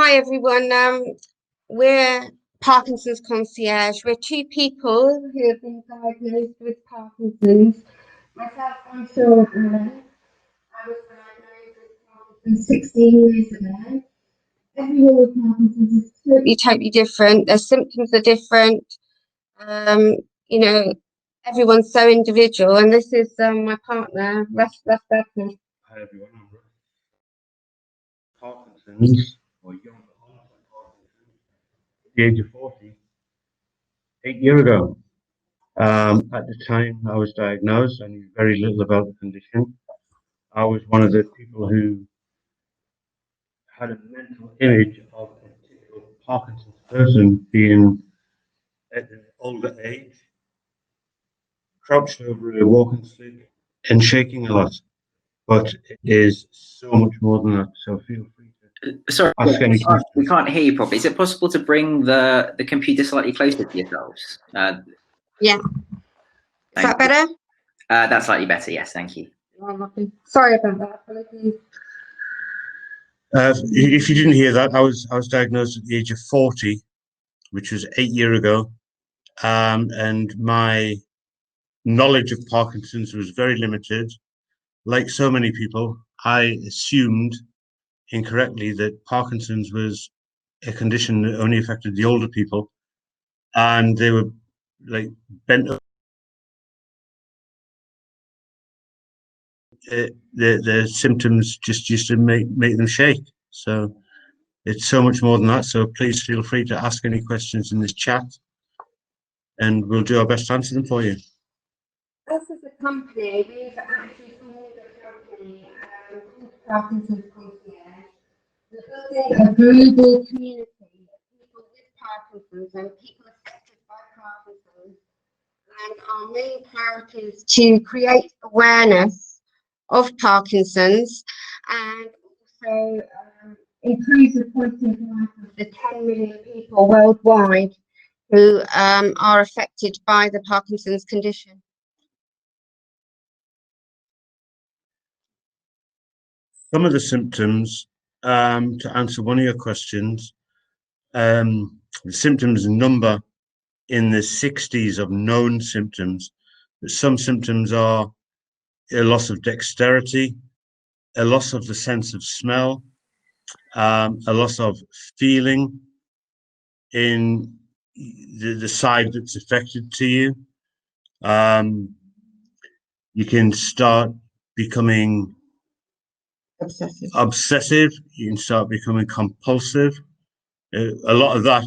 Hi everyone. We're Parkinson's Concierge. We're two people who have been diagnosed with Parkinson's. Myself, I'm Sean Allen. I was diagnosed with Parkinson's 16 years ago. Everyone with Parkinson's is totally different. Their symptoms are different. You know, everyone's so individual. And this is my partner, Russ Bradford. Hi everyone, I'm Russ. Parkinson's, or young Parkinson's, at the age of 40, 8 years ago. At the time I was diagnosed, I knew very little about the condition. I was one of the people who had a mental image of a typical Parkinson's person being at an older age, crouched over a walking stick and shaking a lot. But it is so much more than that, so feel free to Sorry, ask any questions. we can't hear you properly. Is it possible to bring the computer slightly closer to yourselves? Yeah. Is that better? That's slightly better, yes, thank you. Sorry about that. Apologies. If you didn't hear that, I was diagnosed at the age of 40, which was 8 years ago, and my knowledge of Parkinson's was very limited. Like so many people, I assumed incorrectly that Parkinson's was a condition that only affected the older people, and they were like bent up. The symptoms just used to make them shake. So it's so much more than that. So please feel free to ask any questions in this chat, and we'll do our best to answer them for you. Us as a company, we've actually formed a company called Parkinson's Concierge. We're building a global community of people with Parkinson's and people affected by Parkinson's. And our main priority is to create awareness of Parkinson's and also improve the quality of life of the 10 million people worldwide who are affected by the Parkinson's condition. Some of the symptoms, to answer one of your questions, the symptoms number in the 60s of known symptoms. Some symptoms are a loss of dexterity, a loss of the sense of smell, a loss of feeling in the side that's affected to you. You can start becoming obsessive. You can start becoming compulsive. A lot of that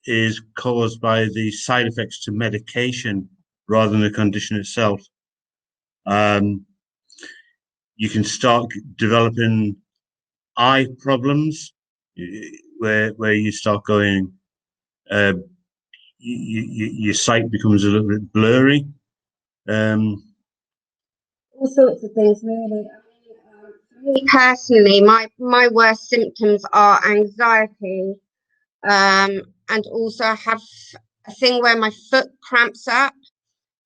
is caused by the side effects to medication rather than the condition itself. You can start developing eye problems where you start going, your sight becomes a little bit blurry. All sorts of things, really. For me personally, my worst symptoms are anxiety, and also I have a thing where my foot cramps up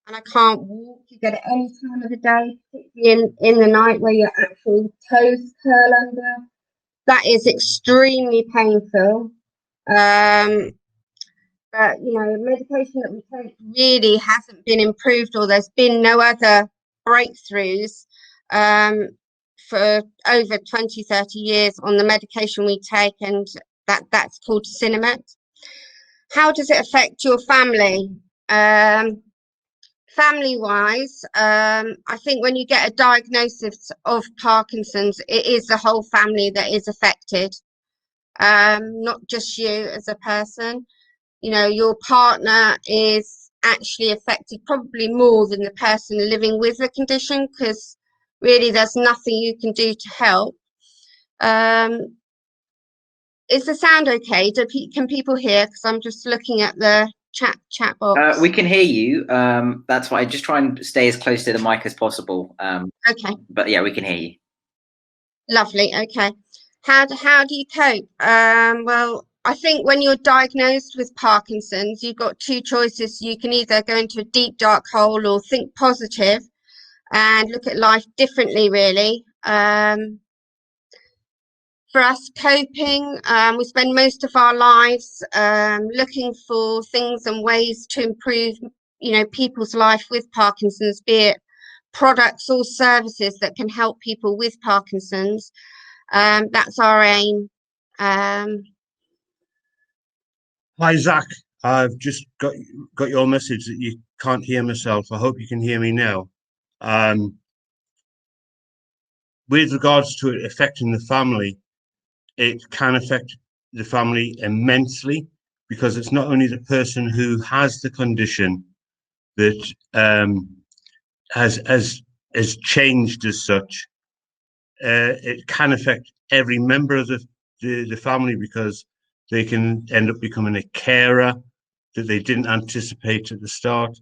and I can't walk. You get it any time of the day, particularly in the night where your actual toes curl under. That is extremely painful. But medication that we take really hasn't been improved, or there's been no other breakthroughs for over 20-30 years on the medication we take, and that's called Cinemet. How does it affect your family? Family wise, I think when you get a diagnosis of Parkinson's, it is the whole family that is affected, not just you as a person. Your partner is actually affected probably more than the person living with the condition, because really there's nothing you can do to help. Is the sound okay? Can people hear? Because I'm just looking at the chat box. We can hear you. That's why I just try and stay as close to the mic as possible. Okay. But yeah, we can hear you. Lovely. Okay. How do you cope? Well, I think when you're diagnosed with Parkinson's, you've got two choices. You can either go into a deep, dark hole or think positive and look at life differently, really. For us, coping, we spend most of our lives looking for things and ways to improve, people's life with Parkinson's, be it products or services that can help people with Parkinson's. That's our aim. Hi, Zach. I've just got your message that you can't hear myself. I hope you can hear me now. With regards to it affecting the family, it can affect the family immensely, because it's not only the person who has the condition that has changed as such. It can affect every member of the family, because they can end up becoming a carer that they didn't anticipate at the start.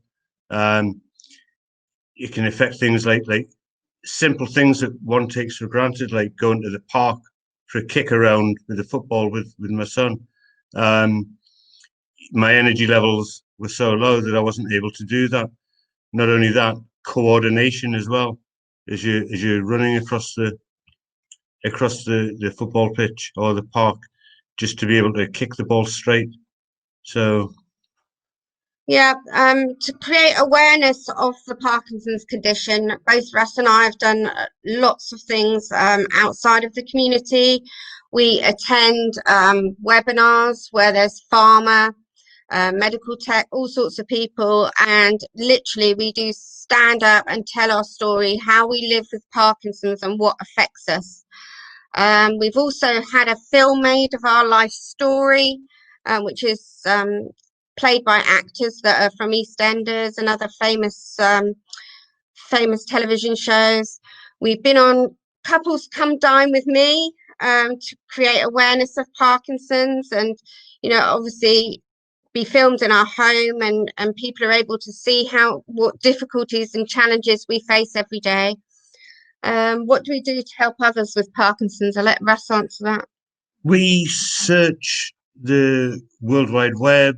It can affect things like simple things that one takes for granted, like going to the park for a kick around with a football with my son. My energy levels were so low that I wasn't able to do that. Not only that, coordination as well, as you're running across the football pitch or the park, just to be able to kick the ball straight. So yeah, to create awareness of the Parkinson's condition, both Russ and I have done lots of things outside of the community. We attend webinars where there's pharma, medical tech, all sorts of people, and literally we do stand up and tell our story, how we live with Parkinson's and what affects us. We've also had a film made of our life story, which is played by actors that are from EastEnders and other famous television shows. We've been on Couples Come Dine With Me to create awareness of Parkinson's, and obviously be filmed in our home, and people are able to see what difficulties and challenges we face every day. What do we do to help others with Parkinson's? I'll let Russ answer that. we search the World Wide Web.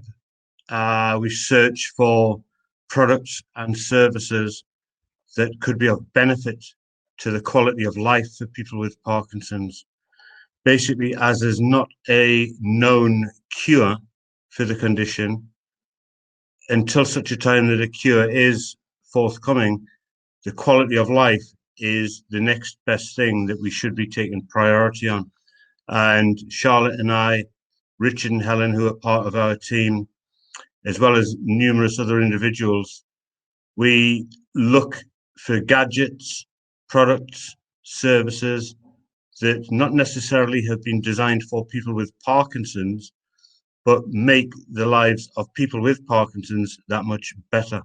We search for products and services that could be of benefit to the quality of life for people with Parkinson's. Basically, as there's not a known cure for the condition, until such a time that a cure is forthcoming, the quality of life is the next best thing that we should be taking priority on. And Charlotte and I, Richard and Helen, who are part of our team, as well as numerous other individuals, we look for gadgets, products, services that not necessarily have been designed for people with Parkinson's, but make the lives of people with Parkinson's that much better.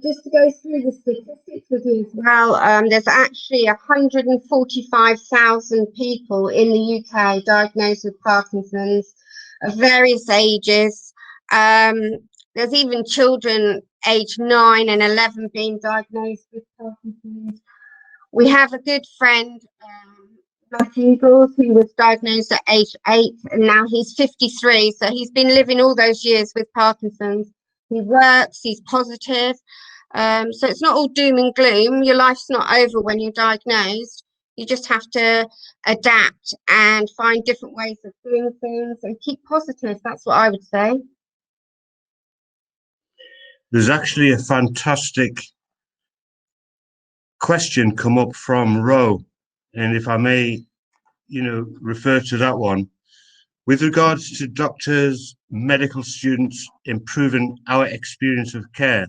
Just to go through the statistics with you as well, there's actually 145,000 people in the UK diagnosed with Parkinson's of various ages. There's even children aged 9 and 11 being diagnosed with Parkinson's. We have a good friend, Russ, who was diagnosed at age 8, and now he's 53. So he's been living all those years with Parkinson's. He works, he's positive. So it's not all doom and gloom. Your life's not over when you're diagnosed. You just have to adapt and find different ways of doing things and keep positive. That's what I would say. There's actually a fantastic question come up from Ro, and if I may, refer to that one. With regards to doctors, medical students improving our experience of care,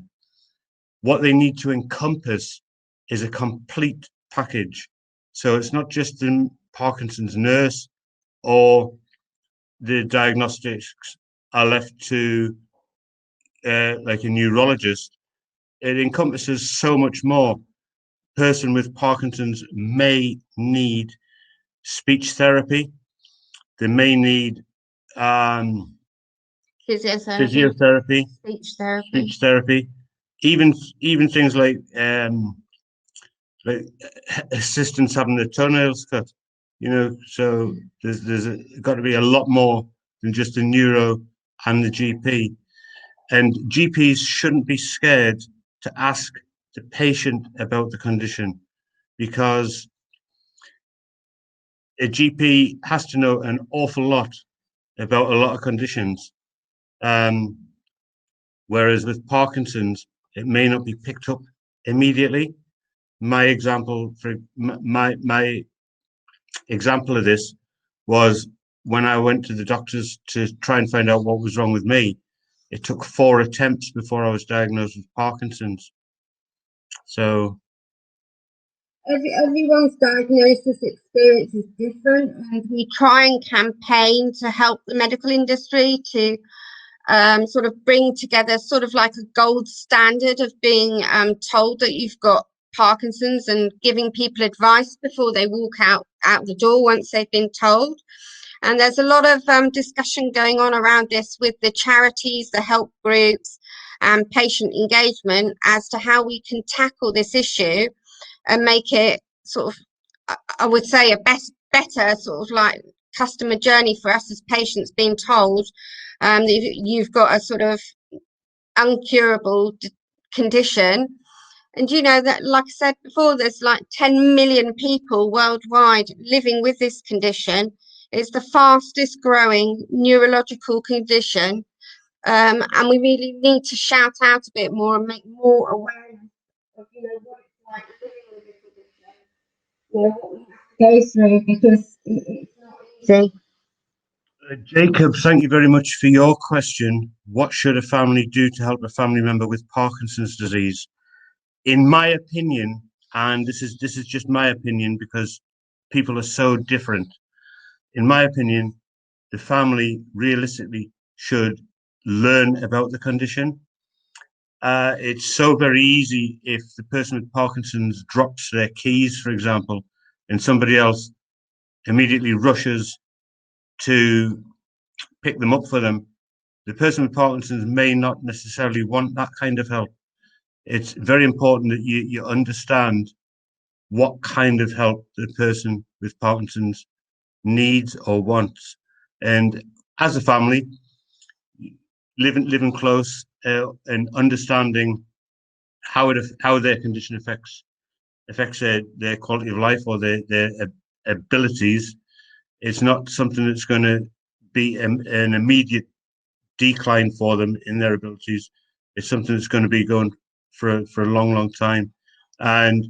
what they need to encompass is a complete package. So it's not just the Parkinson's nurse or the diagnostics are left to like a neurologist. It encompasses so much more. Person with Parkinson's may need speech therapy. They may need physiotherapy, speech therapy, even things like assistants having their toenails cut. So there's got to be a lot more than just the neuro and the GP. And GPs shouldn't be scared to ask the patient about the condition, because a GP has to know an awful lot about a lot of conditions. Whereas with Parkinson's, it may not be picked up immediately. My example of this was when I went to the doctors to try and find out what was wrong with me. It took 4 attempts before I was diagnosed with Parkinson's. So everyone's diagnosis experience is different, and we try and campaign to help the medical industry to sort of bring together sort of like a gold standard of being told that you've got Parkinson's and giving people advice before they walk out the door once they've been told. And there's a lot of discussion going on around this with the charities, the help groups, and patient engagement as to how we can tackle this issue and make it sort of, I would say, a better sort of like customer journey for us as patients, being told that you've got a sort of uncurable condition. And you know that, like I said before, there's like 10 million people worldwide living with this condition. It's the fastest growing neurological condition. And we really need to shout out a bit more and make more awareness of, you know, what it's like living with this condition, you know, what we have to go through, because it's not easy. Jacob, thank you very much for your question. What should a family do to help a family member with Parkinson's disease? In my opinion, and this is just my opinion because people are so different. In my opinion, the family realistically should learn about the condition. It's so very easy if the person with Parkinson's drops their keys, for example, and somebody else immediately rushes to pick them up for them. The person with Parkinson's may not necessarily want that kind of help. It's very important that you understand what kind of help the person with Parkinson's needs or wants. And as a family, living close and understanding how their condition affects their quality of life or their abilities. It's not something that's going to be an immediate decline for them in their abilities. It's something that's going to be going for a long time. And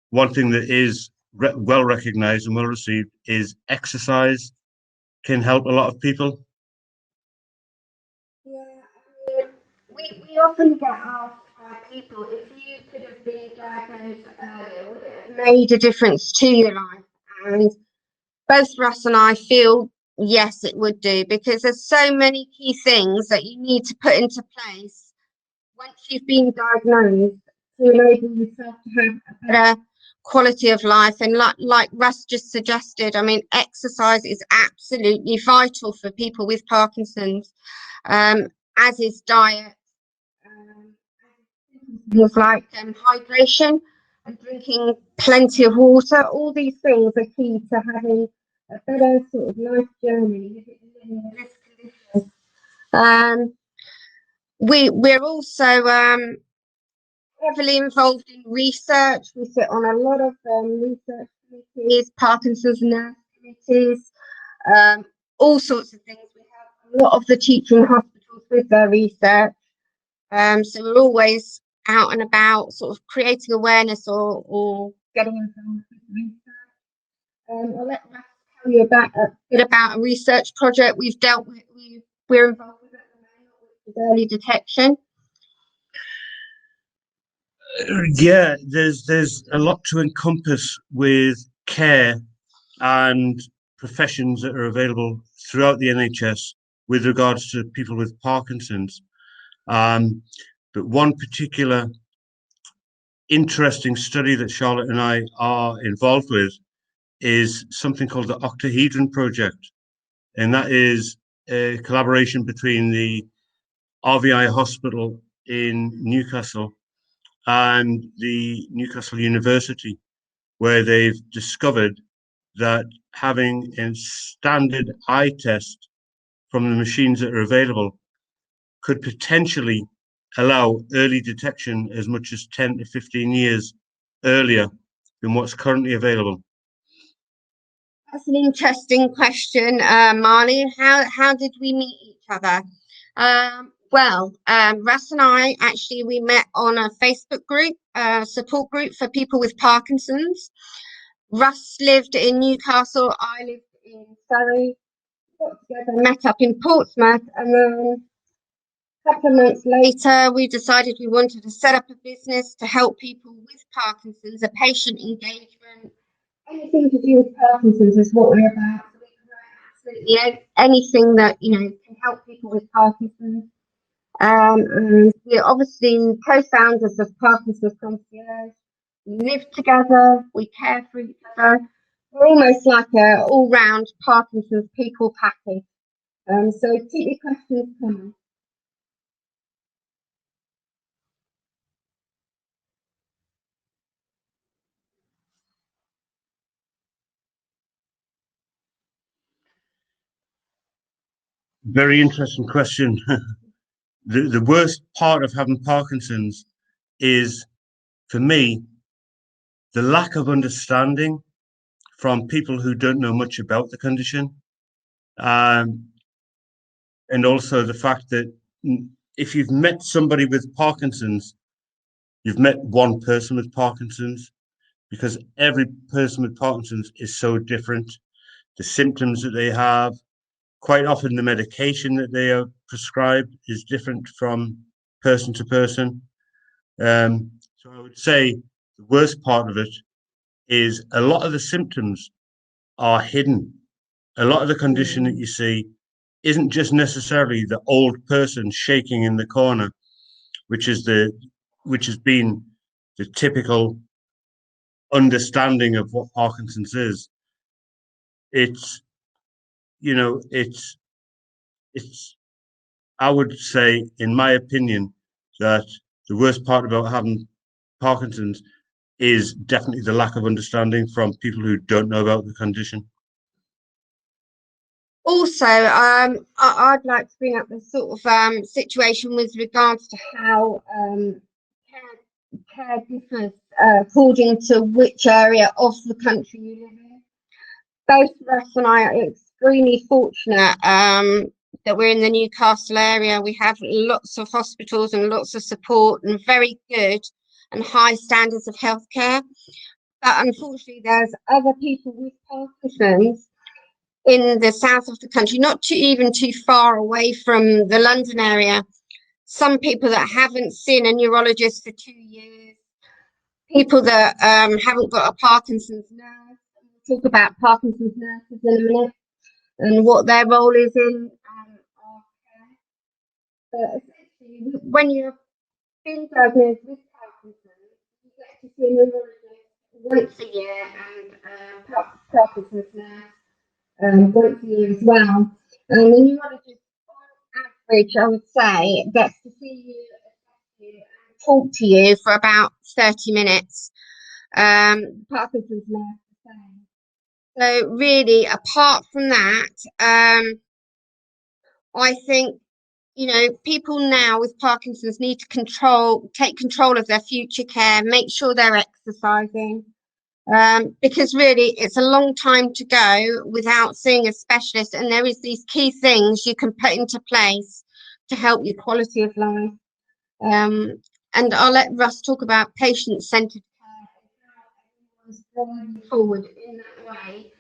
one thing that is well recognized and well received is exercise can help a lot of people. Yeah, we often get asked by people, if you could have been diagnosed earlier, would it have made a difference to your life? And both Russ and I feel yes, it would do, because there's so many key things that you need to put into place once you've been diagnosed to enable yourself to have a better quality of life. And like Russ just suggested, I mean, exercise is absolutely vital for people with Parkinson's, as is diet, things like hydration and drinking plenty of water. All these things are key to having a better sort of life journey in this condition. We're also heavily involved in research. We sit on a lot of research committees, Parkinson's nurse committees, all sorts of things. We have a lot of the teaching hospitals with their research. So we're always out and about, sort of creating awareness or getting involved with research. I'll let Russ tell you a bit about a research project we're involved with at the moment, which is early detection. Yeah, there's a lot to encompass with care and professions that are available throughout the NHS with regards to people with Parkinson's. But one particular interesting study that Charlotte and I are involved with is something called the Octahedron Project. And that is a collaboration between the RVI Hospital in Newcastle and the Newcastle University, where they've discovered that having a standard eye test from the machines that are available could potentially allow early detection as much as 10 to 15 years earlier than what's currently available. That's an interesting question, Marley. How did we meet each other? Russ and I actually we met on a Facebook group, support group for people with Parkinson's. Russ lived in Newcastle, I lived in Surrey. Got together, met up in Portsmouth, and then a couple of months later, we decided we wanted to set up a business to help people with Parkinson's, a patient engagement. Anything to do with Parkinson's is what we're about. So we can write absolutely anything that can help people with Parkinson's. And we're obviously co-founders of Parkinson's Concierge. We live together, we care for each other. We're almost like a all-round Parkinson's people package. So keep your questions coming. Very interesting question. The worst part of having Parkinson's is, for me, the lack of understanding from people who don't know much about the condition. And also the fact that if you've met somebody with Parkinson's, you've met one person with Parkinson's, because every person with Parkinson's is so different. The symptoms that they have, quite often the medication that they are prescribed is different from person to person. So I would say the worst part of it is a lot of the symptoms are hidden. A lot of the condition that you see isn't just necessarily the old person shaking in the corner, which has been the typical understanding of what Parkinson's is. It's I would say, in my opinion, that the worst part about having Parkinson's is definitely the lack of understanding from people who don't know about the condition. Also, I'd like to bring up the sort of situation with regards to how care differs according to which area of the country you live in. Both Russ and I are extremely fortunate that we're in the Newcastle area. We have lots of hospitals and lots of support and very good and high standards of healthcare. But unfortunately, there's other people with Parkinson's in the south of the country, not even too far away from the London area. Some people that haven't seen a neurologist for 2 years, people that haven't got a Parkinson's nurse. We'll talk about Parkinson's nurses in a minute and what their role is in our care. But essentially, when you're being diagnosed with Parkinson's, you get to see a neurologist once a year and Parkinson's nurse once a year as well. And the neurologist, on average, I would say, gets to see you, assess you, and talk to you for about 30 minutes. Parkinson's nurse the same. So really, apart from that, I think people now with Parkinson's need to take control of their future care, make sure they're exercising. Because really it's a long time to go without seeing a specialist, and there is these key things you can put into place to help your quality of life. And I'll let Russ talk about patient-centered care and how everyone's going forward in that way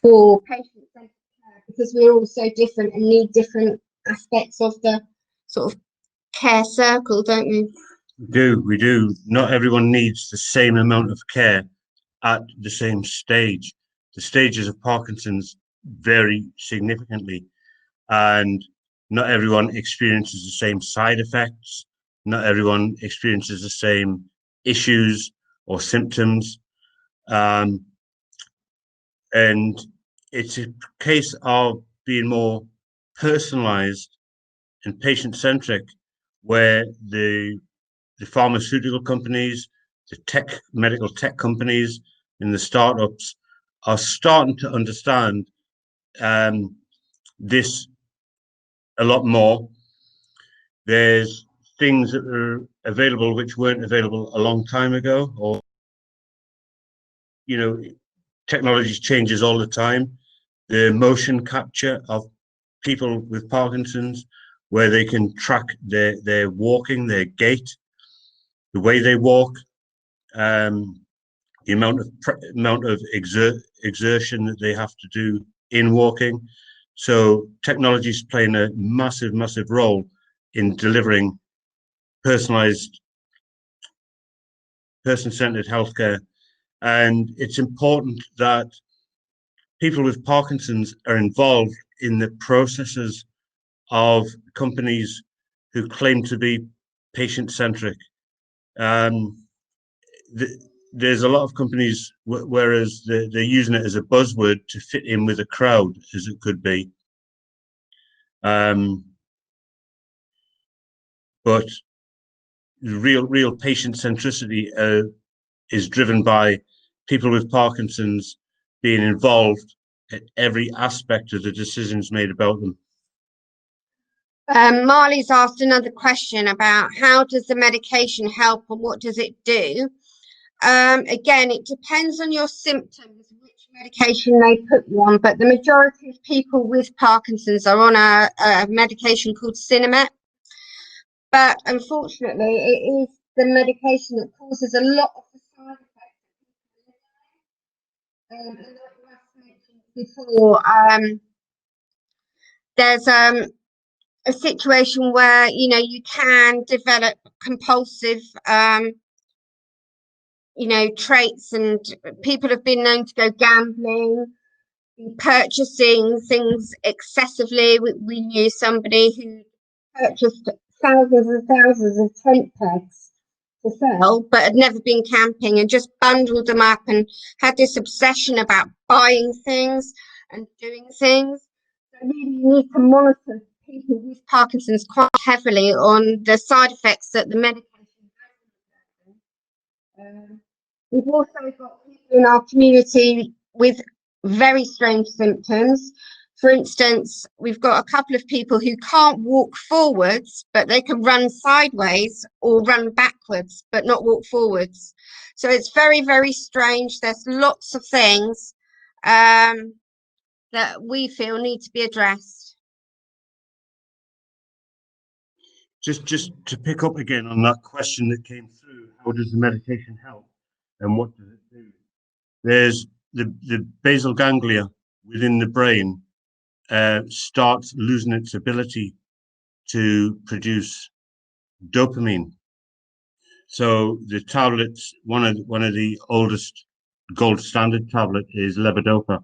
for patient-centered care, because we're all so different and need different aspects of the sort of care circle, don't we? We do. Not everyone needs the same amount of care at the same stage. The stages of Parkinson's vary significantly, and not everyone experiences the same side effects. Not everyone experiences the same issues or symptoms. And it's a case of being more personalized and patient-centric, where the pharmaceutical companies, the medical tech companies, and the startups are starting to understand this a lot more. There's things that are available which weren't available a long time ago, or technology changes all the time. The motion capture of people with Parkinson's, where they can track their walking, their gait, the way they walk, the amount of exertion that they have to do in walking. So technology is playing a massive role in delivering personalized, person-centered healthcare. And it's important that people with Parkinson's are involved in the processes of companies who claim to be patient-centric. There's a lot of companies, whereas they're using it as a buzzword to fit in with a crowd, as it could be. But real patient centricity is driven by people with Parkinson's being involved at every aspect of the decisions made about them. Marley's asked another question about how does the medication help and what does it do? Again, it depends on your symptoms, which medication they put you on, but the majority of people with Parkinson's are on a medication called Sinemet. But unfortunately, it is the medication that causes a lot of the side effects. And like Russ mentioned before, there's a situation where, you know, you can develop compulsive you know, traits, and people have been known to go gambling, purchasing things excessively. We knew somebody who purchased thousands and thousands of tent pegs to sell, but had never been camping and just bundled them up and had this obsession about buying things and doing things. So really you need to monitor people with Parkinson's quite heavily on the side effects that the medication has. We've also got people in our community with very strange symptoms. For instance, we've got a couple of people who can't walk forwards, but they can run sideways or run backwards, but not walk forwards. So it's very strange. There's lots of things that we feel need to be addressed. Just to pick up again on that question that came through, how does the medication help and what does it do? There's the basal ganglia within the brain starts losing its ability to produce dopamine. So the tablets, one of the oldest gold standard tablet is levodopa,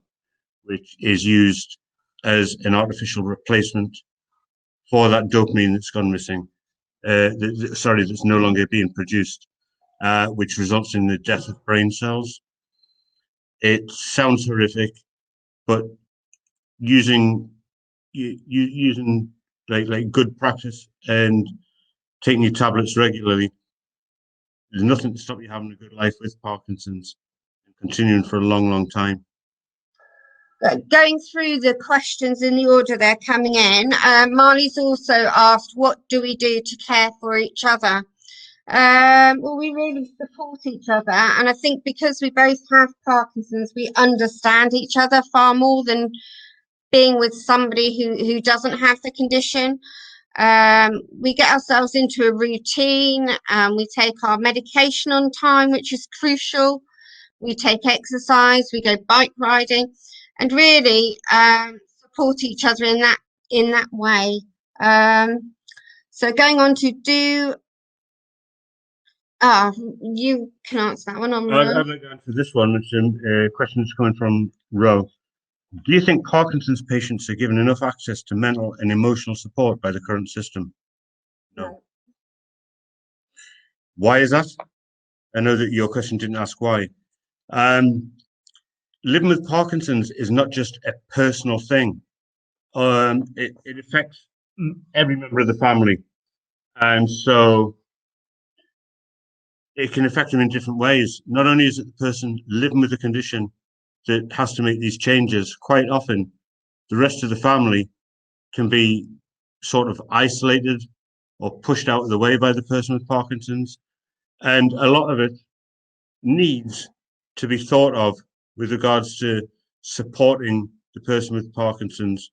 which is used as an artificial replacement for that dopamine that's gone missing. That's no longer being produced, which results in the death of brain cells. It sounds horrific, but using like good practice and taking your tablets regularly, there's nothing to stop you having a good life with Parkinson's and continuing for a long time. Going through the questions in the order they're coming in, Marley's also asked, what do we do to care for each other? Well, we really support each other, and I think because we both have Parkinson's, we understand each other far more than being with somebody who doesn't have the condition. We get ourselves into a routine, we take our medication on time, which is crucial. We take exercise, we go bike riding, and really support each other in that way. So going on to do, you can answer that one. I'd like to answer this one, which is question that's coming from Ro. Do you think Parkinson's patients are given enough access to mental and emotional support by the current system? No. Why is that? I know that your question didn't ask why. Living with Parkinson's is not just a personal thing. It affects every member of the family. And so it can affect them in different ways. Not only is it the person living with the condition that has to make these changes, quite often the rest of the family can be sort of isolated or pushed out of the way by the person with Parkinson's. And a lot of it needs to be thought of with regards to supporting the person with Parkinson's.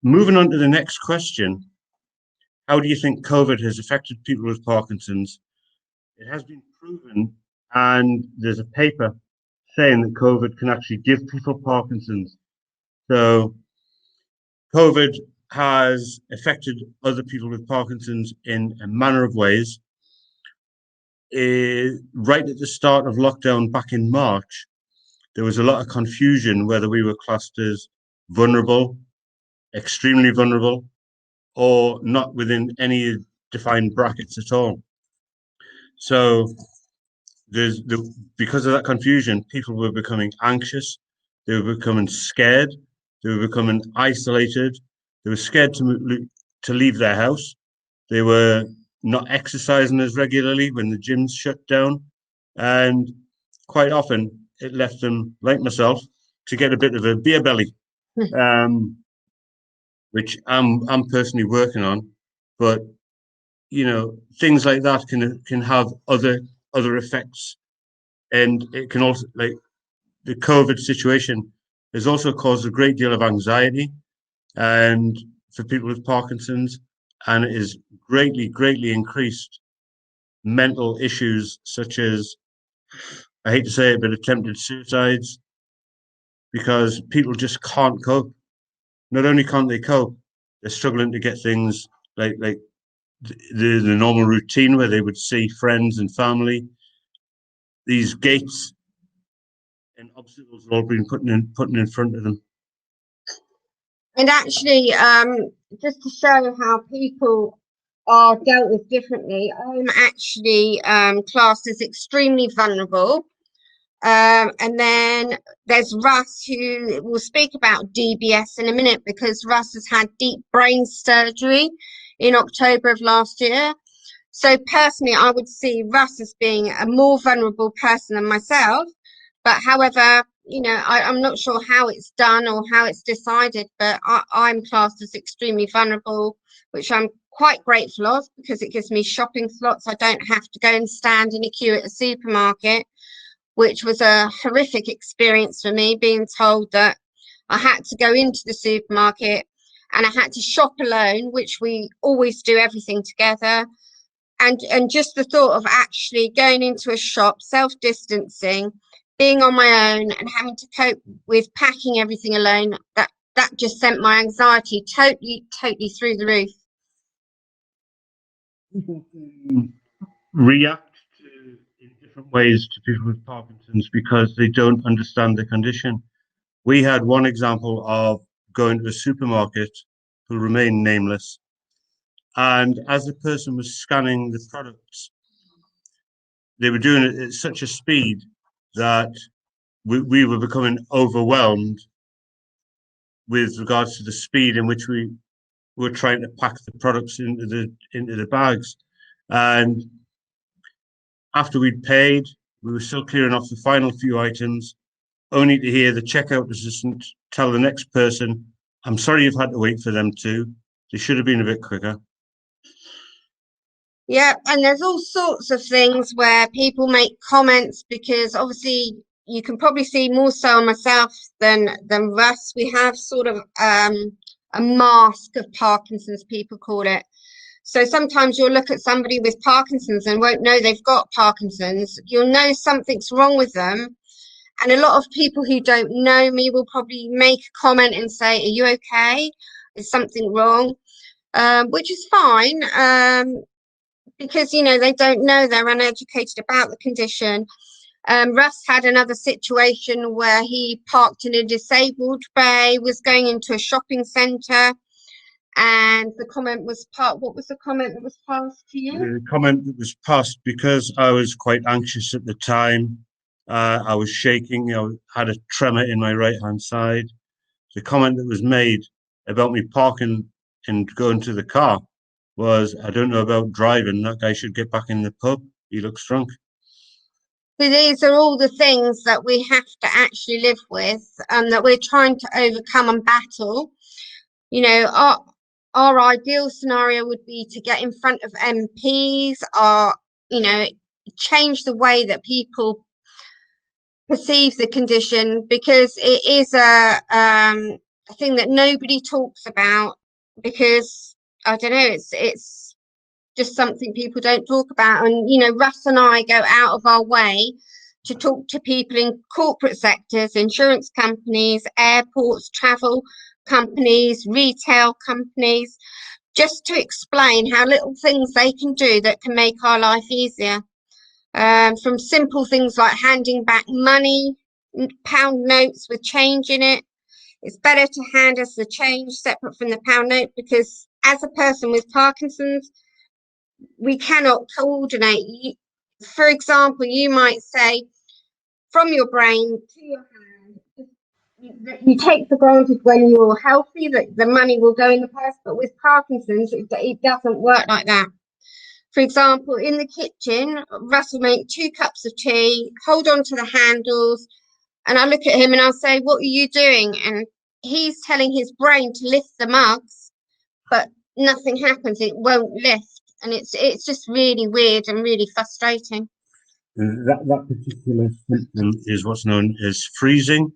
Moving on to the next question, how do you think COVID has affected people with Parkinson's? It has been proven, and there's a paper saying that COVID can actually give people Parkinson's. So COVID has affected other people with Parkinson's in a manner of ways. Right at the start of lockdown back in March, there was a lot of confusion whether we were classed as vulnerable, extremely vulnerable, or not within any defined brackets at all. So because of that confusion, people were becoming anxious, they were becoming scared, they were becoming isolated, they were scared to leave their house, they were not exercising as regularly when the gyms shut down, and quite often it left them, like myself, to get a bit of a beer belly, which I'm personally working on. But things like that can have other effects, and it can also, like, the COVID situation has also caused a great deal of anxiety and for people with Parkinson's, and it has greatly increased mental issues such as, I hate to say it, but attempted suicides, because people just can't cope. Not only can't they cope, they're struggling to get things like the normal routine where they would see friends and family. These gates and obstacles are all being put in front of them. And actually, just to show how people are dealt with differently, I'm actually classed as extremely vulnerable. And then there's Russ, who will speak about DBS in a minute, because Russ has had deep brain surgery in October of last year. So personally, I would see Russ as being a more vulnerable person than myself. But however, I'm not sure how it's done or how it's decided, but I'm classed as extremely vulnerable, which I'm quite grateful of, because it gives me shopping slots. I don't have to go and stand in a queue at a supermarket, which was a horrific experience for me, being told that I had to go into the supermarket and I had to shop alone, which we always do everything together. And just the thought of actually going into a shop, self-distancing, being on my own and having to cope with packing everything alone, that just sent my anxiety totally through the roof. People react in different ways to people with Parkinson's because they don't understand the condition. We had one example of going to a supermarket, who remain nameless, and as the person was scanning the products, they were doing it at such a speed that we were becoming overwhelmed with regards to the speed in which we were trying to pack the products into the bags. And after we'd paid, we were still clearing off the final few items, only to hear the checkout assistant tell the next person, "I'm sorry you've had to wait for them too. They should have been a bit quicker." Yeah, and there's all sorts of things where people make comments, because obviously you can probably see more so on myself than Russ. We have sort of a mask of Parkinson's, people call it. So sometimes you'll look at somebody with Parkinson's and won't know they've got Parkinson's. You'll know something's wrong with them. And a lot of people who don't know me will probably make a comment and say, "Are you okay? Is something wrong?" Which is fine. Because they don't know, they're uneducated about the condition. Russ had another situation where he parked in a disabled bay, was going into a shopping centre, and the comment was what was the comment that was passed to you? The comment that was passed, because I was quite anxious at the time, I was shaking, I had a tremor in my right hand side. The comment that was made about me parking and going to the car was, "I don't know about driving, that guy should get back in the pub, he looks drunk." So these are all the things that we have to actually live with, and that we're trying to overcome and battle. Our ideal scenario would be to get in front of MPs, or change the way that people perceive the condition, because it is a thing that nobody talks about, because I don't know, it's just something people don't talk about. And you know, Russ and I go out of our way to talk to people in corporate sectors, insurance companies, airports, travel companies, retail companies, just to explain how little things they can do that can make our life easier. From simple things like handing back money, pound notes with change in it. It's better to hand us the change separate from the pound note, because as a person with Parkinson's, we cannot coordinate. For example, you might say from your brain to your hand. You take for granted when you're healthy that the money will go in the purse, but with Parkinson's, it doesn't work like that. For example, in the kitchen, Russ will make 2 cups of tea, hold on to the handles, and I look at him and I'll say, "What are you doing?" And he's telling his brain to lift the mugs, but nothing happens. It won't lift, and it's just really weird and really frustrating. That particular symptom is what's known as freezing,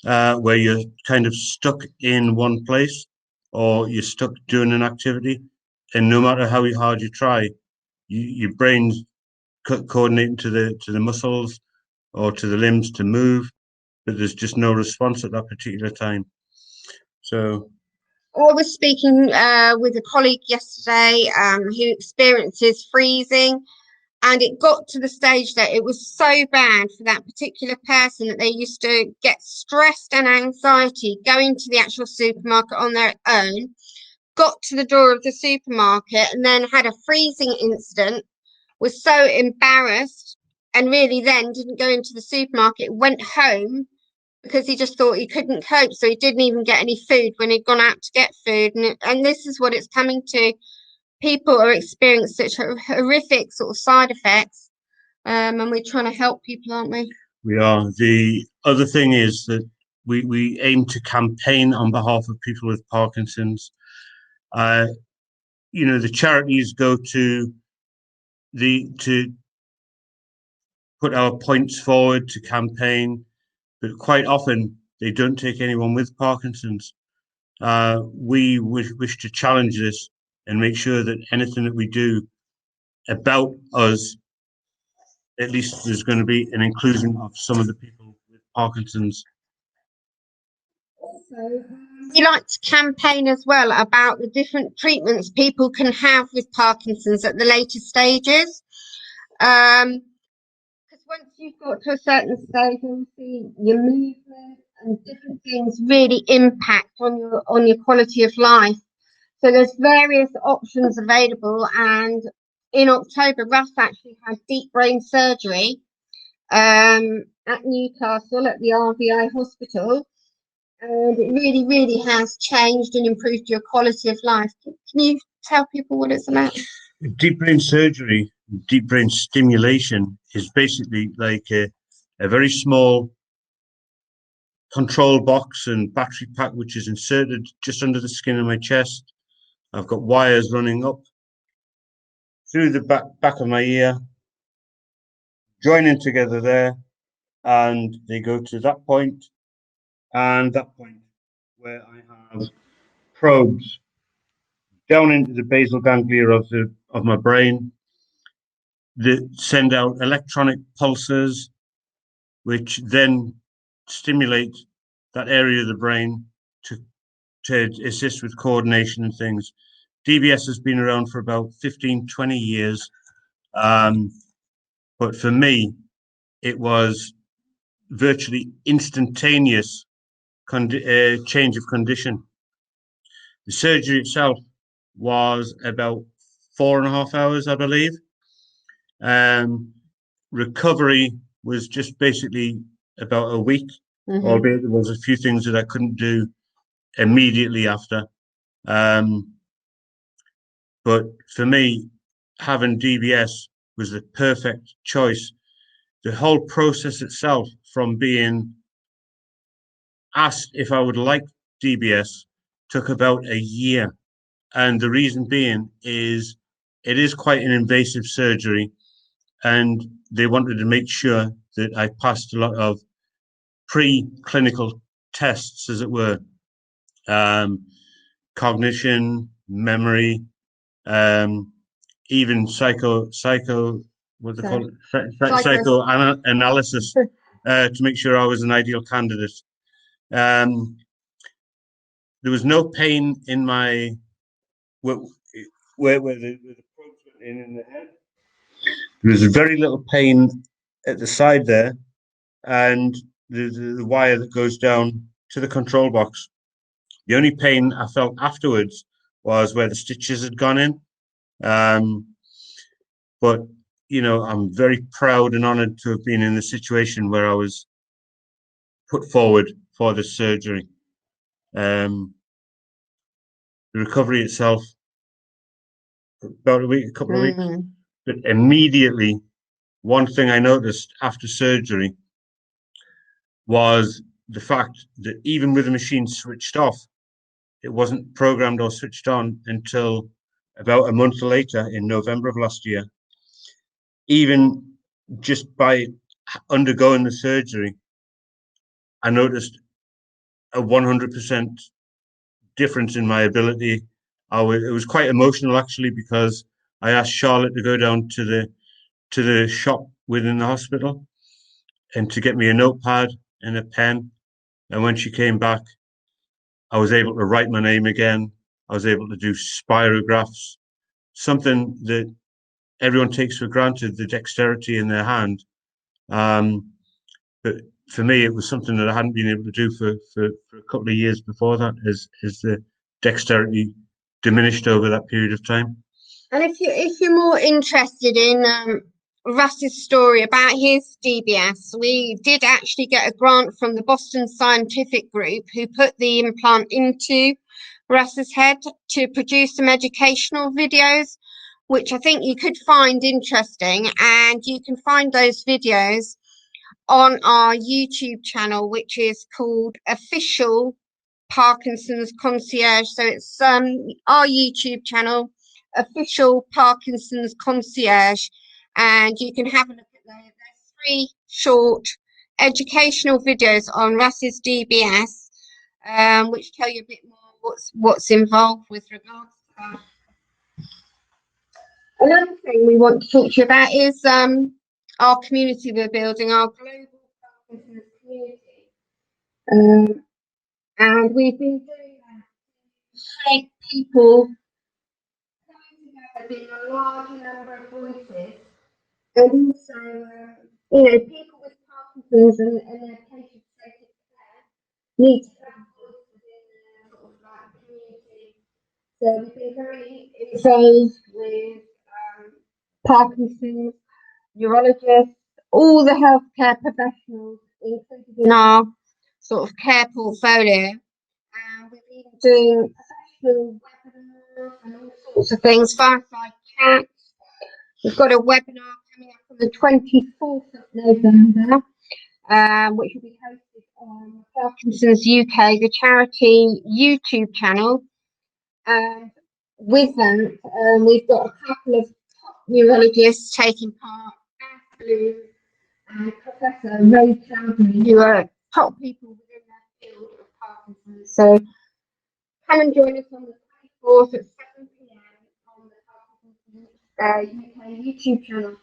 where you're kind of stuck in one place, or you're stuck doing an activity, and no matter how hard you try, your brain's coordinating to the muscles or to the limbs to move, but there's just no response at that particular time. So I was speaking with a colleague yesterday who experiences freezing, and it got to the stage that it was so bad for that particular person that they used to get stressed and anxiety going to the actual supermarket on their own, got to the door of the supermarket and then had a freezing incident, was so embarrassed, and really then didn't go into the supermarket, went home because he just thought he couldn't cope. So he didn't even get any food when he'd gone out to get food. And this is what it's coming to. People are experiencing such horrific sort of side effects, and we're trying to help people, aren't we? we are. The other thing is that we aim to campaign on behalf of people with Parkinson's. You know, the charities go to put our points forward to campaign, but quite often they don't take anyone with Parkinson's. We wish to challenge this and make sure that anything that we do about us, at least there's going to be an inclusion of some of the people with Parkinson's. We like to campaign as well about the different treatments people can have with Parkinson's at the later stages. Because once you've got to a certain stage, obviously your movement and different things really impact on your quality of life. So there's various options available, and in October, Russ actually had deep brain surgery at Newcastle at the RVI hospital, and it really, really has changed and improved your quality of life. Can you tell people what it's about? Deep brain surgery, deep brain stimulation is basically like a very small control box and battery pack which is inserted just under the skin of my chest. I've got wires running up through the back of my ear, joining together there, and they go to that point and that point where I have probes down into the basal ganglia of my brain that send out electronic pulses, which then stimulate that area of the brain to assist with coordination and things. DBS has been around for about 15, 20 years. But for me, it was virtually instantaneous change of condition. The surgery itself was about 4.5 hours, I believe. Recovery was just basically about a week, albeit there was a few things that I couldn't do immediately after. But for me, having DBS was the perfect choice. The whole process itself, from being asked if I would like DBS, took about a year. And the reason being is it is quite an invasive surgery, and they wanted to make sure that I passed a lot of pre-clinical tests, as it were, cognition, memory, even what they call it, psychoanalysis, to make sure I was an ideal candidate. There was no pain in my where the probes went in the head. There was very little pain at the side there, and the wire that goes down to the control box. The only pain I felt afterwards was where the stitches had gone in. But I'm very proud and honoured to have been in the situation where I was put forward for the surgery. The recovery itself, about a couple of weeks, but immediately, one thing I noticed after surgery was the fact that even with the machine switched off, it wasn't programmed or switched on until about a month later in November of last year. Even just by undergoing the surgery, I noticed a 100% difference in my ability. It was quite emotional, actually, because I asked Charlotte to go down to the shop within the hospital and to get me a notepad and a pen. And when she came back, I was able to write my name again. I was able to do spirographs, something that everyone takes for granted, the dexterity in their hand. But for me, it was something that I hadn't been able to do for a couple of years before that, as the dexterity diminished over that period of time. And if you're more interested in Russ's story about his DBS, we did actually get a grant from the Boston Scientific Group, who put the implant into Russ's head, to produce some educational videos, which I think you could find interesting. And you can find those videos on our YouTube channel, which is called Official Parkinson's Concierge. So it's our YouTube channel, Official Parkinson's Concierge, and you can have a look at those. There's 3 short educational videos on Russ's DBS, which tell you a bit more what's involved with regards to that. Another thing we want to talk to you about is our community we're building, our global Parkinson's community. And we've been doing that to shape people coming together, being a large number of voices, and also, people with Parkinson's and their patient-centered care need to have a voice within their sort of like community. So we've been very involved with Parkinson's, neurologists, all the healthcare professionals included in our sort of care portfolio. And we've been doing professional webinars and all sorts of things, fireside chats. We've got a webinar coming up on the 24th of November, which will be hosted on Parkinson's UK, the charity YouTube channel. And with that, we've got a couple of top neurologists taking part, Blue and Professor Ray Chowdhury, who are top people within that field of Parkinson's. So come and join us on the 24th at 7 p.m. on the Parkinson's UK YouTube channel.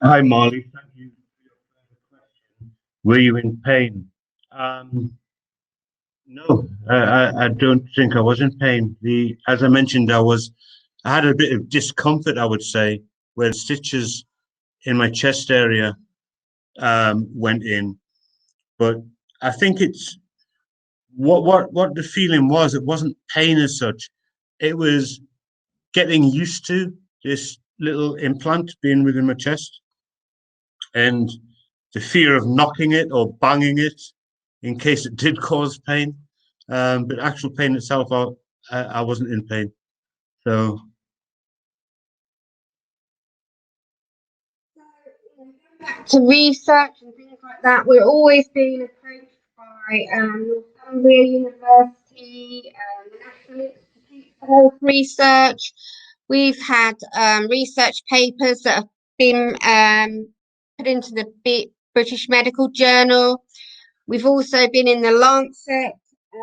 Hi, Marley. Thank you for your further question. Were you in pain? No, I don't think I was in pain. As I mentioned, I had a bit of discomfort, I would say, where the stitches in my chest area went in. But I think it's what the feeling was. It wasn't pain as such. It was getting used to this little implant being within my chest, and the fear of knocking it or banging it in case it did cause pain. But actual pain itself, I wasn't in pain. So. Back to research and things like that, we're always being approached by Northumbria University, the National Institute for Health Research. We've had research papers that have been put into the British Medical Journal. We've also been in the Lancet. So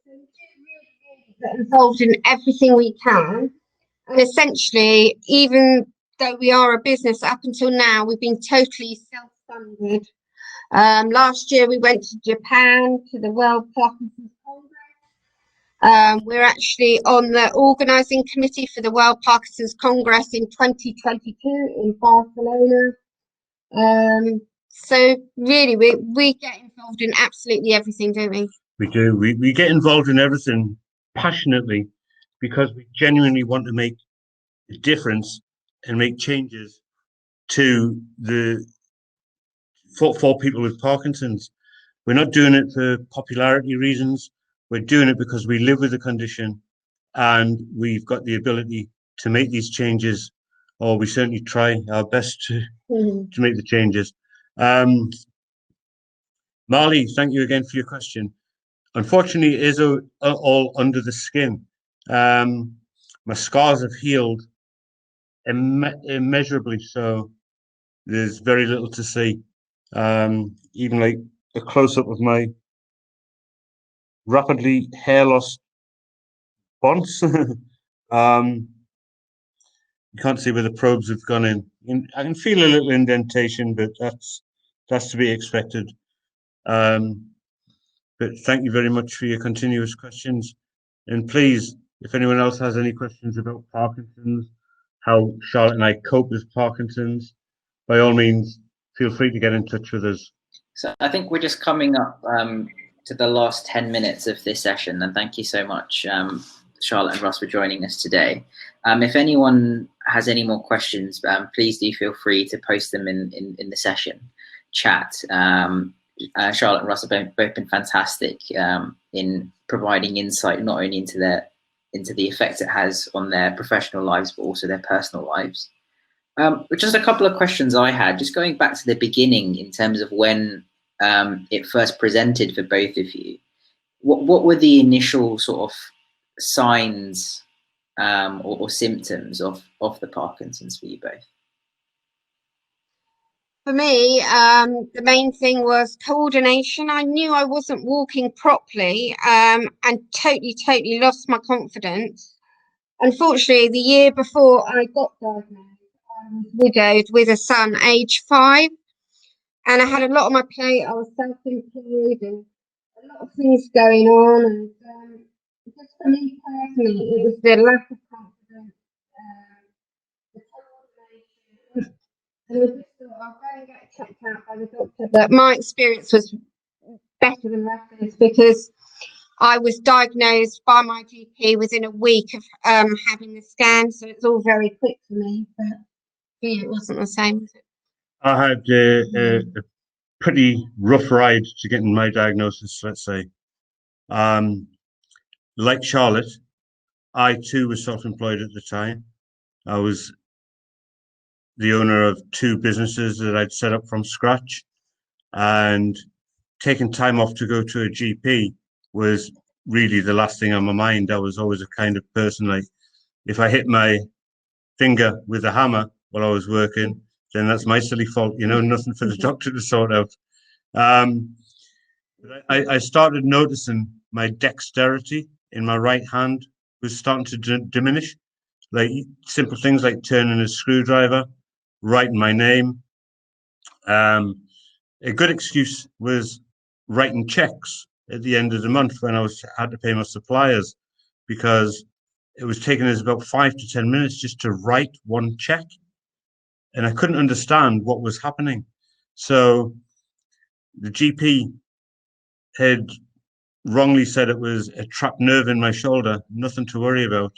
we do really get involved in everything we can. And essentially, even though we are a business, up until now, we've been totally self-funded. Last year, we went to Japan to the World Parkinson's Congress. We're actually on the organising committee for the World Parkinson's Congress in 2022 in Barcelona. So really, we get involved in absolutely everything, don't we? We do. We get involved in everything passionately because we genuinely want to make a difference and make changes to for people with Parkinson's. We're not doing it for popularity reasons. We're doing it because we live with the condition and we've got the ability to make these changes, or we certainly try our best to make the changes. Marley, thank you again for your question. Unfortunately, it is all under the skin. My scars have healed immeasurably, so there's very little to see. Even like a close-up of my rapidly hair loss bonds. You can't see where the probes have gone in. I can feel a little indentation, but that's to be expected. But thank you very much for your continuous questions. And please, if anyone else has any questions about Parkinson's, how Charlotte and I cope with Parkinson's, by all means, feel free to get in touch with us. So I think we're just coming up to the last 10 minutes of this session. And thank you so much, Charlotte and Russ, for joining us today. If anyone has any more questions, please do feel free to post them in the session chat. Charlotte and Russ have both been fantastic in providing insight not only into the effect it has on their professional lives, but also their personal lives. Just a couple of questions I had, just going back to the beginning in terms of when it first presented for both of you. What were the initial sort of signs or symptoms of the Parkinson's for you both? For me, the main thing was coordination. I knew I wasn't walking properly and totally lost my confidence. Unfortunately, the year before I got diagnosed, I was widowed with a son, age 5, and I had a lot on my plate. I was self-employed and a lot of things going on. And just for me personally, it was the lack of confidence, the coordination. And I just thought, I'll go and get checked out by the doctor. But my experience was better than others because I was diagnosed by my GP within a week of having the scan. So it's all very quick for me. But for you, it wasn't the same. I had a pretty rough ride to getting my diagnosis, let's say. Like Charlotte, I too was self-employed at the time. I was the owner of 2 businesses that I'd set up from scratch, and taking time off to go to a GP was really the last thing on my mind. I was always a kind of person, like, if I hit my finger with a hammer while I was working, then that's my silly fault, nothing for the doctor to sort out. I started noticing my dexterity in my right hand was starting to diminish, like simple things like turning a screwdriver, writing my name. A good excuse was writing checks at the end of the month when I had to pay my suppliers, because it was taking us about 5 to 10 minutes just to write one check, and I couldn't understand what was happening. So the GP had wrongly said it was a trapped nerve in my shoulder, nothing to worry about.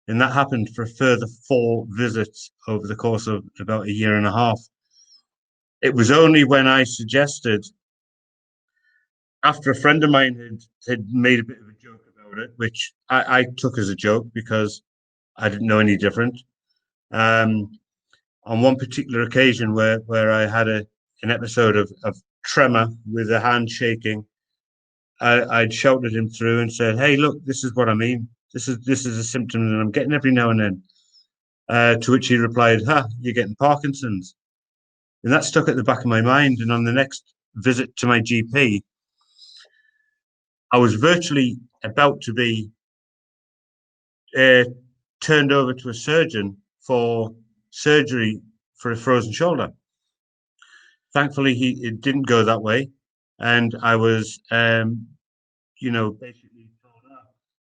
And that happened for a further 4 visits over the course of about a year and a half. It was only when I suggested, after a friend of mine had made a bit of a joke about it, which I took as a joke because I didn't know any different. On one particular occasion where I had an episode of tremor with a hand shaking, I'd shouted him through and said, "Hey, look, this is what I mean. This is a symptom that I'm getting every now and then." To which he replied, "Ha, you're getting Parkinson's." And that stuck at the back of my mind. And on the next visit to my GP, I was virtually about to be turned over to a surgeon for surgery for a frozen shoulder. Thankfully, it didn't go that way. And I was, you know, basically told, oh,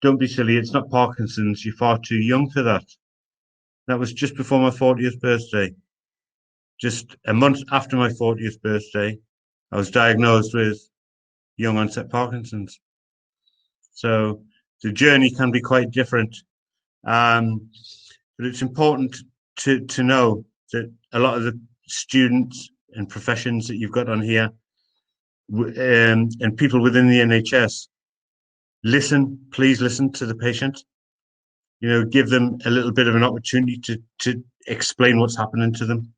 don't be silly, it's not Parkinson's, you're far too young for that. That was just before my 40th birthday. Just a month after my 40th birthday, I was diagnosed with young onset Parkinson's. So the journey can be quite different. But it's important to know that a lot of the students and professions that you've got on here and people within the NHS, please listen to the patient. You know, give them a little bit of an opportunity to explain what's happening to them.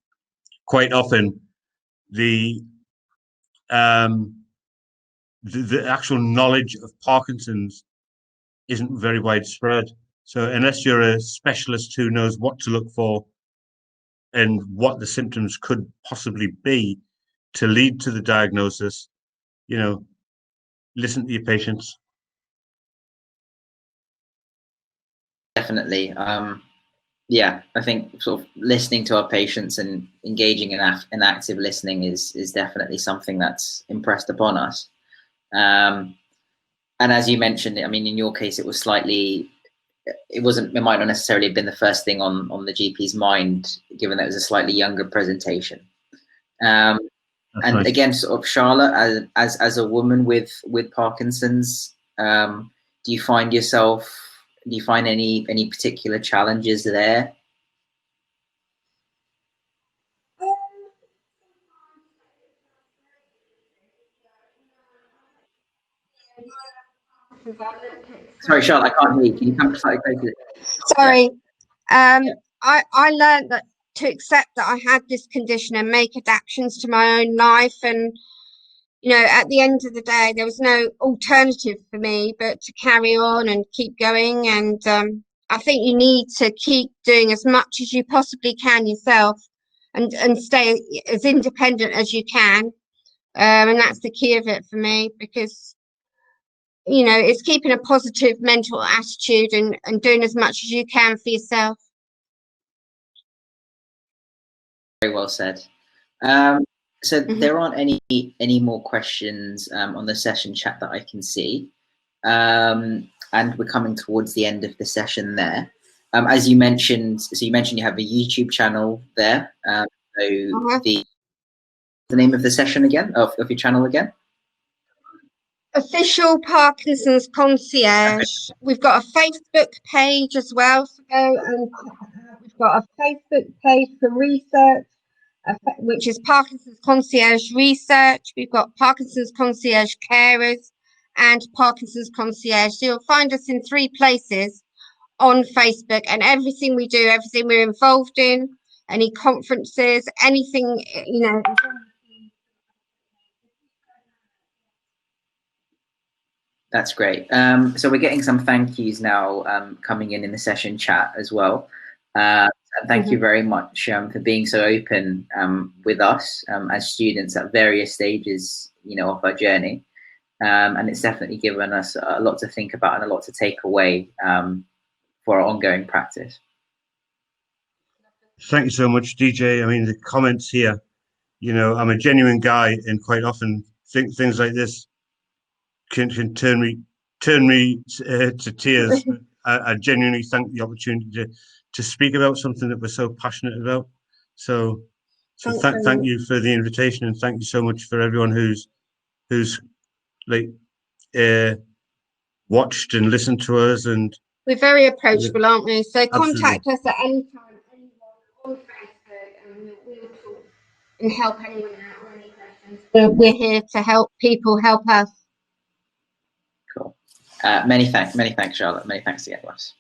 Quite often, the actual knowledge of Parkinson's isn't very widespread. So unless you're a specialist who knows what to look for and what the symptoms could possibly be to lead to the diagnosis, you know, listen to your patients. Definitely. Yeah, I think sort of listening to our patients and engaging in active listening is definitely something that's impressed upon us. And as you mentioned, I mean, in your case, it was slightly, it might not necessarily have been the first thing on the GP's mind, given that it was a slightly younger presentation. And right. Again, sort of Charlotte, as a woman with Parkinson's, do you find any particular challenges there? Sorry, Charlotte, I can't hear you. Can you come slightly closer? Sorry. I learned that to accept that I had this condition and make adaptations to my own life. And, you know, at the end of the day, there was no alternative for me but to carry on and keep going. And I think you need to keep doing as much as you possibly can yourself and stay as independent as you can. And that's the key of it for me, because, you know, it's keeping a positive mental attitude and doing as much as you can for yourself. Very well said. So there aren't any more questions on the session chat that I can see. And we're coming towards the end of the session there. As you mentioned, you have a YouTube channel there. So the name of the session again, of your channel again? Official Parkinson's Concierge. We've got a Facebook page as well. So we've got a Facebook page for research, which is Parkinson's Concierge Research. We've got Parkinson's Concierge Carers and Parkinson's Concierge. So you'll find us in 3 places on Facebook, and everything we do, everything we're involved in, any conferences, anything, you know. That's great. So we're getting some thank yous now coming in the session chat as well. Thank you very much for being so open with us as students at various stages, you know, of our journey. And it's definitely given us a lot to think about and a lot to take away for our ongoing practice. Thank you so much, DJ. I mean, the comments here, you know, I'm a genuine guy, and quite often things like this can turn me to tears. I genuinely thank the opportunity to speak about something that we're so passionate about. So thank you for the invitation, and thank you so much for everyone who's like watched and listened to us. And we're very approachable, aren't we? So absolutely. Contact us at any time, anyone on Facebook, and we'll talk and help anyone out with any questions. We're here to help people help us. Cool. Many thanks, Charlotte. Many thanks again, Russ.